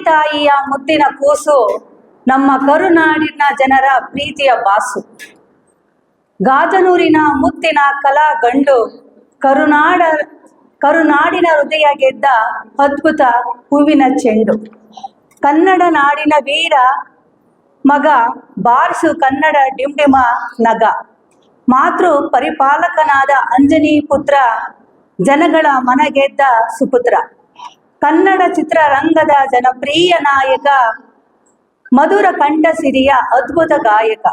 ತಾಯಿಯ ಮುದ್ದಿನ ಕೂಸು, ನಮ್ಮ ಕರುನಾಡಿನ ಜನರ ಪ್ರೀತಿಯ ಬಾಸು. ಗಾಜನೂರಿನ ಮುತ್ತಿನ ಕಲಾ ಗಂಡು, ಕರುನಾಡಿನ ಹೃದಯ ಗೆದ್ದ ಅದ್ಭುತ ಹೂವಿನ ಚೆಂಡು. ಕನ್ನಡ ನಾಡಿನ ವೀರ ಮಗ, ಬಾರಿಸು ಕನ್ನಡ ಡಿಂಡಿಮ ನಗ. ಮಾತೃ ಪರಿಪಾಲಕನಾದ ಅಂಜನಿ ಪುತ್ರ, ಜನಗಳ ಮನಗೆದ್ದ ಸುಪುತ್ರ. ಕನ್ನಡ ಚಿತ್ರರಂಗದ ಜನಪ್ರಿಯ ನಾಯಕ, ಮಧುರ ಕಂಠ ಸಿರಿಯ ಅದ್ಭುತ ಗಾಯಕ.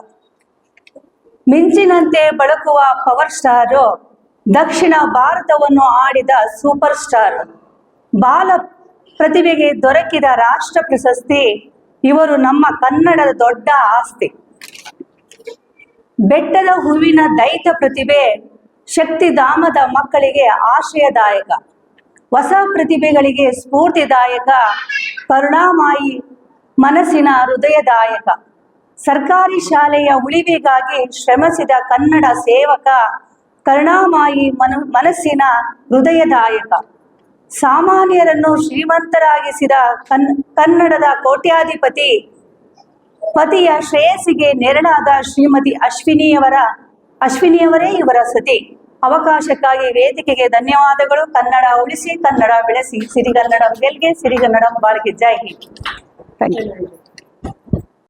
ಮಿಂಚಿನಂತೆ ಬೆಳಕುವ ಪವರ್ ಸ್ಟಾರ್, ದಕ್ಷಿಣ ಭಾರತವನ್ನು ಆಡಿದ ಸೂಪರ್ ಸ್ಟಾರ್. ಬಾಲ ಪ್ರತಿಭೆಗೆ ದೊರಕಿದ ರಾಷ್ಟ್ರ ಪ್ರಶಸ್ತಿ, ಇವರು ನಮ್ಮ ಕನ್ನಡದ ದೊಡ್ಡ ಆಸ್ತಿ. ಬೆಟ್ಟದ ಹೂವಿನ ದೈತ ಪ್ರತಿಭೆ, ಶಕ್ತಿಧಾಮದ ಮಕ್ಕಳಿಗೆ ಆಶಯದಾಯಕ. ಹೊಸ ಪ್ರತಿಭೆಗಳಿಗೆ ಸ್ಫೂರ್ತಿದಾಯಕ, ಕರುಣಾಮಯಿ ಮನಸ್ಸಿನ ಹೃದಯದಾಯಕ. ಸರ್ಕಾರಿ ಶಾಲೆಯ ಉಳಿವಿಗಾಗಿ ಶ್ರಮಿಸಿದ ಕನ್ನಡ ಸೇವಕ, ಕರುಣಾಮಯಿ ಮನಸ್ಸಿನ ಹೃದಯದಾಯಕ. ಸಾಮಾನ್ಯರನ್ನು ಶ್ರೀಮಂತರಾಗಿಸಿದ ಕನ್ನಡದ ಕೋಟ್ಯಾಧಿಪತಿ, ಪತಿಯ ಶ್ರೇಯಸ್ಸಿಗೆ ನೆರಳಾದ ಶ್ರೀಮತಿ ಅಶ್ವಿನಿಯವರೇ ಇವರ ಸತಿ. ಅವಕಾಶಕ್ಕಾಗಿ ವೇದಿಕೆಗೆ ಧನ್ಯವಾದಗಳು. ಕನ್ನಡ ಉಳಿಸಿ, ಕನ್ನಡ ಬೆಳೆಸಿ, ಸಿರಿಗನ್ನಡಂ ಗೆಲ್ಗೆ, ಸಿರಿಗನ್ನಡಂ ಬಾಳ್ಗೆ. ಜೈ ಹಿಂದ್. Thank you.